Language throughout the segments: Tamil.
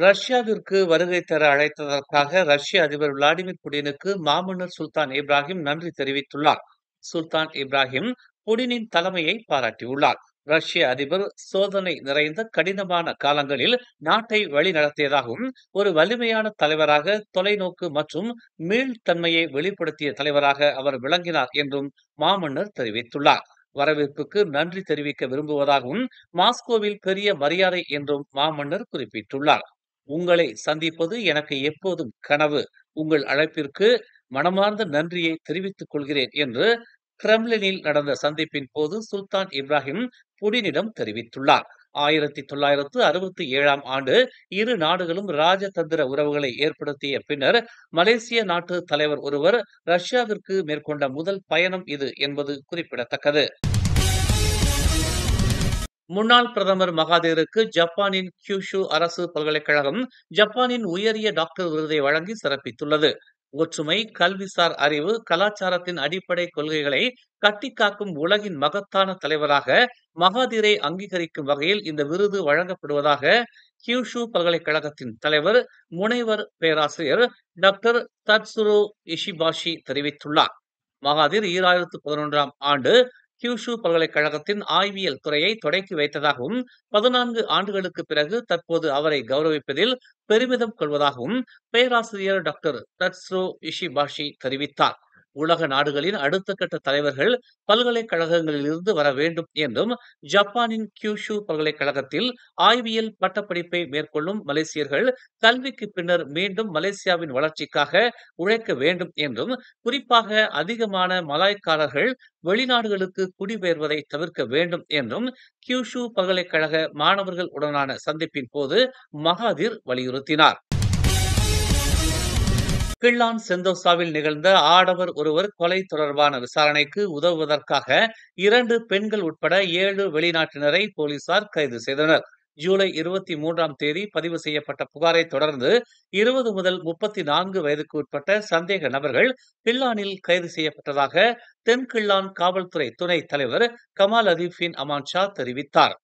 ரஷ்யாவிற்கு வருகை தர அழைத்ததற்காக ரஷ்ய அதிபர் விளாடிமிர் புடினுக்கு மாமன்னர் சுல்தான் இப்ராஹிம் நன்றி தெரிவித்துள்ளார். சுல்தான் இப்ராஹிம் புடினின் தலைமையை பாராட்டியுள்ளார். ரஷ்ய அதிபர் சோதனை நிறைந்த கடினமான காலங்களில் நாட்டை வழிநடத்தியதாகவும், ஒரு வலிமையான தலைவராக, தொலைநோக்கு மற்றும் மீள்தன்மையை வெளிப்படுத்திய தலைவராக அவர் விளங்கினார் என்றும் மாமன்னர் தெரிவித்துள்ளார். வரவேற்புக்கு நன்றி தெரிவிக்க விரும்புவதாகவும், மாஸ்கோவில் பெரிய மரியாதை என்றும் மாமன்னர் குறிப்பிட்டுள்ளார். உங்களை சந்திப்பது எனக்கு எப்போதும் கனவு. உங்கள் அழைப்பிற்கு மனமார்ந்த நன்றியை தெரிவித்துக் கொள்கிறேன் என்று கிரெம்ளினில் நடந்த சந்திப்பின் போது சுல்தான் இப்ராஹிம் புடினிடம் தெரிவித்துள்ளார். 1967ஆம் ஆண்டு இரு நாடுகளும் ராஜதந்திர உறவுகளை ஏற்படுத்திய பின்னர் மலேசிய நாட்டு தலைவர் ஒருவர் ரஷ்யாவிற்கு மேற்கொண்ட முதல் பயணம் இது என்பது குறிப்பிடத்தக்கது. முன்னாள் பிரதமர் மகாதீருக்கு ஜப்பானின் கியூஷு அரசு பல்கலைக்கழகம் ஜப்பானின் உயரிய டாக்டர் விருதை வழங்கி சிறப்பித்துள்ளது. ஒற்றுமை, கல்விசார் அறிவு, கலாச்சாரத்தின் அடிப்படை கொள்கைகளை கட்டிக்காக்கும் உலகின் மகத்தான தலைவராக மகாதீரை அங்கீகரிக்கும் வகையில் இந்த விருது வழங்கப்படுவதாக கியூஷு பல்கலைக்கழகத்தின் தலைவர், முனைவர் பேராசிரியர் டாக்டர் தட்சுரோ இஷிபாஷி தெரிவித்துள்ளார். மகாதீர் 2011ஆம் ஆண்டு கியூஷு பல்கலைக்கழகத்தின் ஆய்வியல் துறையை தொடக்கி வைத்ததாகவும், 14 ஆண்டுகளுக்கு பிறகு தற்போது அவரை கௌரவிப்பதில் பெருமிதம் கொள்வதாகவும் பேராசிரியர் டாக்டர் தட்சுரோ இஷிபாஷி தெரிவித்தார். உலக நாடுகளின் அடுத்த கட்ட தலைவர்கள் பல்கலைக்கழகங்களிலிருந்து வர வேண்டும் என்றும், ஜப்பானின் கியூஷு பல்கலைக்கழகத்தில் ஆய்வியல் பட்டப்படிப்பை மேற்கொள்ளும் மலேசியர்கள் கல்விக்கு பின்னர் மீண்டும் மலேசியாவின் வளர்ச்சிக்காக உழைக்க வேண்டும் என்றும், குறிப்பாக அதிகமான மலாய்க்காரர்கள் வெளிநாடுகளுக்கு குடிபெயர்வதை தவிர்க்க வேண்டும் என்றும் கியூஷு பல்கலைக்கழக மாணவர்கள் உடனான சந்திப்பின் போது மகாதீர் வலியுறுத்தினார். கிள்ளான் செந்தோசாவில் நிகழ்ந்த ஆடவர் ஒருவர் கொலை தொடர்பான விசாரணைக்கு உதவுவதற்காக 2 பெண்கள் உட்பட 7 வெளிநாட்டினரை போலீசார் கைது செய்தனர். ஜூலை 23ஆம் தேதி பதிவு செய்யப்பட்ட புகாரை தொடர்ந்து 20 முதல் 34 வயதுக்கு உட்பட்ட சந்தேக நபர்கள் கிள்ளானில் கைது செய்யப்பட்டதாக தென்கிள்ளான் காவல்துறை துணை தலைவர் கமால் அதீஃபின் அமான் ஷா தெரிவித்தார்.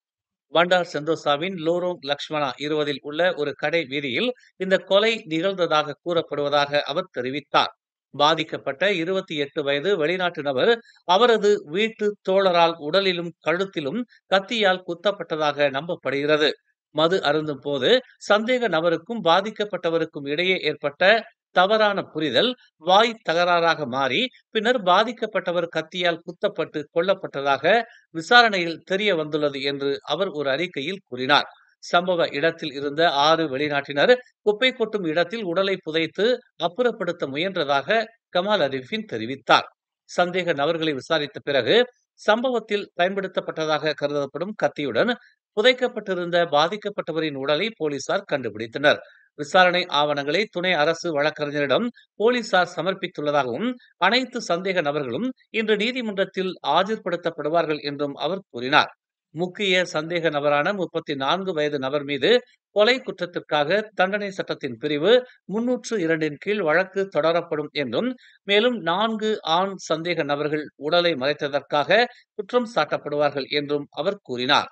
பண்டார் செந்தோசாவின் லோரோங் லக்ஷ்மணா 20இல் உள்ள ஒரு கடை வீதியில் இந்த கொலை நிகழ்ந்ததாக கூறப்படுவதாக அவர் தெரிவித்தார். பாதிக்கப்பட்ட 28 வயது வெளிநாட்டு நபர் அவரது வீட்டு தோழரால் உடலிலும் கழுத்திலும் கத்தியால் குத்தப்பட்டதாக நம்பப்படுகிறது. மது அருந்தும் போது சந்தேக நபருக்கும் பாதிக்கப்பட்டவருக்கும் இடையே ஏற்பட்ட தவறான புரிதல் வாய் தகராறாக மாறி பின்னர் பாதிக்கப்பட்டவர் கத்தியால் குத்தப்பட்டு கொல்லப்பட்டதாக விசாரணையில் தெரிய வந்துள்ளது என்று அவர் ஒரு அறிக்கையில் கூறினார். சம்பவ இடத்தில் இருந்த 6 வெளிநாட்டினர் குப்பை கொட்டும் இடத்தில் உடலை புதைத்து அப்புறப்படுத்த முயன்றதாக கமால் அதீஃபின் தெரிவித்தார். சந்தேக நபர்களை விசாரித்த பிறகு சம்பவத்தில் பயன்படுத்தப்பட்டதாக கருதப்படும் கத்தியுடன் புதைக்கப்பட்டிருந்த பாதிக்கப்பட்டவரின் உடலை போலீசார் கண்டுபிடித்தனர். விசாரணை ஆவணங்களை துணை அரசு வழக்கறிஞரிடம் போலீசார் சமர்ப்பித்துள்ளதாகவும், அனைத்து சந்தேக நபர்களும் இன்று நீதிமன்றத்தில் ஆஜர்படுத்தப்படுவார்கள் என்றும் அவர் கூறினார். முக்கிய சந்தேக நபரான 34 வயது நபர் மீது கொலை குற்றத்திற்காக தண்டனை சட்டத்தின் பிரிவு 302 கீழ் வழக்கு தொடரப்படும் என்றும், மேலும் 4 ஆண் சந்தேக நபர்கள் உடலை மறைத்ததற்காக குற்றம் சாட்டப்படுவார்கள் என்றும் அவர் கூறினார்.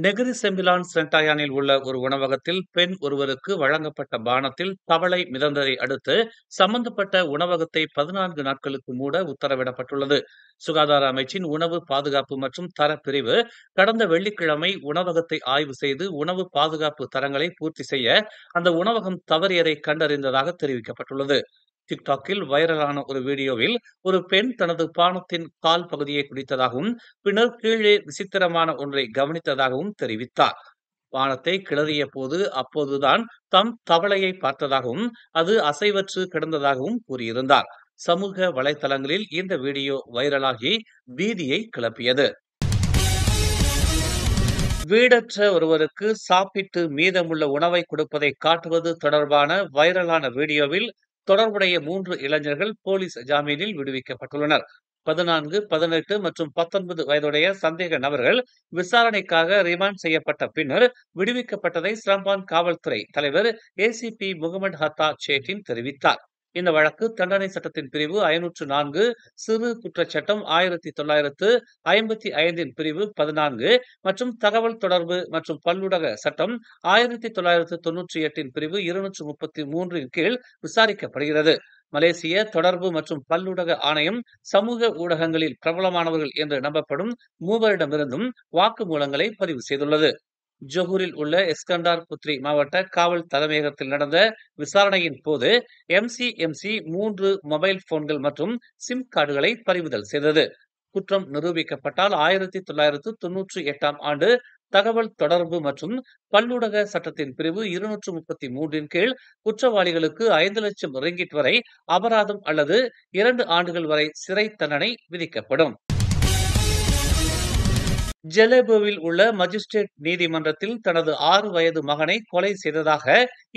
நெகிரி செம்பிலான் சென்டாயானில் உள்ள ஒரு உணவகத்தில் பெண் ஒருவருக்கு வழங்கப்பட்ட பானத்தில் தவளை மிதந்ததை அடுத்து சம்பந்தப்பட்ட உணவகத்தை 14 நாட்களுக்கு மூட உத்தரவிடப்பட்டுள்ளது. சுகாதார அமைச்சின் உணவு பாதுகாப்பு மற்றும் தர பிரிவு கடந்த வெள்ளிக்கிழமை உணவகத்தை ஆய்வு செய்து உணவு பாதுகாப்பு தரங்களை பூர்த்தி செய்ய அந்த உணவகம் தவறியதை கண்டறிந்ததாக தெரிவிக்கப்பட்டுள்ளது. டிக்டாக்கில் வைரலான ஒரு வீடியோவில் ஒரு பெண் தனது பானத்தின் கால் பகுதியை குடித்ததாகவும், பின்னர் கீழே விசித்திரமான ஒன்றை கவனித்ததாகவும் தெரிவித்தார். பானத்தை கிளறிய போது அப்போதுதான் தம் தவளையை பார்த்ததாகவும், அது அசைவற்று கிடந்ததாகவும் கூறியிருந்தார். சமூக வலைதளங்களில் இந்த வீடியோ வைரலாகி பீதியை கிளப்பியது. வீடற்ற ஒருவருக்கு சாப்பிட்டு மீதமுள்ள உணவை கொடுப்பதை காட்டுவது தொடர்பான வைரலான வீடியோவில் தொடர்புடைய 3 இளைஞர்கள் போலீஸ் ஜாமீனில் விடுவிக்கப்பட்டுள்ளனர். 14, 18 மற்றும் 19 வயதுடைய சந்தேக நபர்கள் விசாரணைக்காக ரிமாண்ட் செய்யப்பட்ட பின்னர் விடுவிக்கப்பட்டதை சிரம்பான் காவல்துறை தலைவர் ஏசிபி முகமது ஹத்தா சேட்டின் தெரிவித்தார். இந்த வழக்கு தண்டனை சட்டத்தின் பிரிவு 504, சிறு குற்றச்சட்டம் 1955 பிரிவு 14 மற்றும் தகவல் தொடர்பு மற்றும் பல்லூடக சட்டம் 1998 பிரிவு 233 கீழ் விசாரிக்கப்படுகிறது. மலேசிய தொடர்பு மற்றும் பல்லூடக ஆணையம் சமூக ஊடகங்களில் பிரபலமானவர்கள் என்று நம்பப்படும் மூவரிடமிருந்தும் வாக்குமூலங்களை பதிவு செய்துள்ளது. ஜொஹூரில் உள்ள இஸ்கண்டார் புத்ரி மாவட்ட காவல் தலைமையகத்தில் நடந்த விசாரணையின் போது MCMC 3 மொபைல் போன்கள் மற்றும் சிம் கார்டுகளை பறிமுதல் செய்தது. குற்றம் நிரூபிக்கப்பட்டால் 1998 ஆண்டு தகவல் தொடர்பு மற்றும் பல்லூடக சட்டத்தின் பிரிவு 233 கீழ் குற்றவாளிகளுக்கு 5 லட்சம் ரிங்கிட் வரை அபராதம் அல்லது 2 ஆண்டுகள் வரை சிறை தண்டனை விதிக்கப்படும். ஜெலேபோவில் உள்ள மஜிஸ்ட்ரேட் நீதிமன்றத்தில் தனது 6 வயது மகனை கொலை செய்ததாக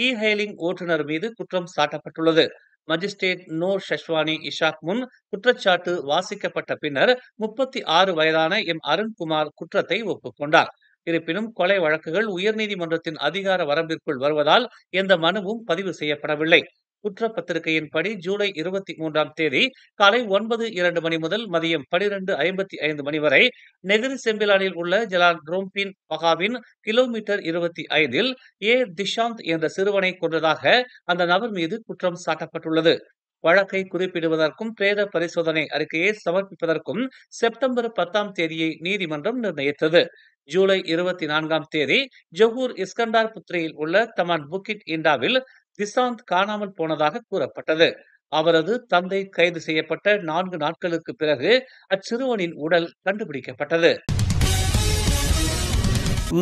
இ-ஹெயிலிங் ஓட்டுநர் மீது குற்றம் சாட்டப்பட்டுள்ளது. மஜிஸ்ட்ரேட் நோ ஷஷ்வானி இஷாக் முன் குற்றச்சாட்டு வாசிக்கப்பட்ட பின்னர் 36 வயதான அருண்குமார் குற்றத்தை ஒப்புக்கொண்டார். இருப்பினும் கொலை வழக்குகள் உயர்நீதிமன்றத்தின் அதிகார வரம்பிற்குள் வருவதால் எந்த மனுவும் பதிவு செய்யப்படவில்லை. குற்றப்பத்திரிகையின்படி ஜூலை 23 காலை 9:02 மணி முதல் மதியம் 12:55 மணி வரை நெகிரி செம்பிலானில் உள்ள ஜலான் ரோம்பின் பகாவின் கிலோமீட்டர் 25 திஷாந்த் என்ற சிறுவனை கொன்றதாக அந்த நபர் மீது குற்றம் சாட்டப்பட்டுள்ளது. வழக்கை குறிப்பிடுவதற்கும் பிரேத பரிசோதனை அறிக்கையை சமர்ப்பிப்பதற்கும் செப்டம்பர் 10 நீதிமன்றம் நிர்ணயித்தது. ஜூலை 24 ஜொஹூர் இஸ்கண்டார் புத்ரியில் உள்ள தமான் புக்கிட் இண்டாவில் திசாந்த் காணாமல் போனதாக கூறப்பட்டது. அவரது தந்தை கைது செய்யப்பட்ட 4 நாட்களுக்கு பிறகு அச்சிறுவனின் உடல் கண்டுபிடிக்கப்பட்டது.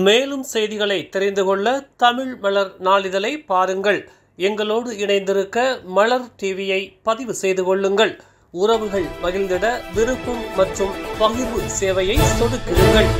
மேலும் செய்திகளை தெரிந்து கொள்ள தமிழ் மலர் நாளிதழை பாருங்கள். எங்களோடு இணைந்திருக்க மலர் டிவியை பதிவு செய்து கொள்ளுங்கள். உறவுகள் மகிழ்ந்திட விருப்பம் மற்றும் பகிர்வு சேவையை சொடுக்கிடுங்கள்.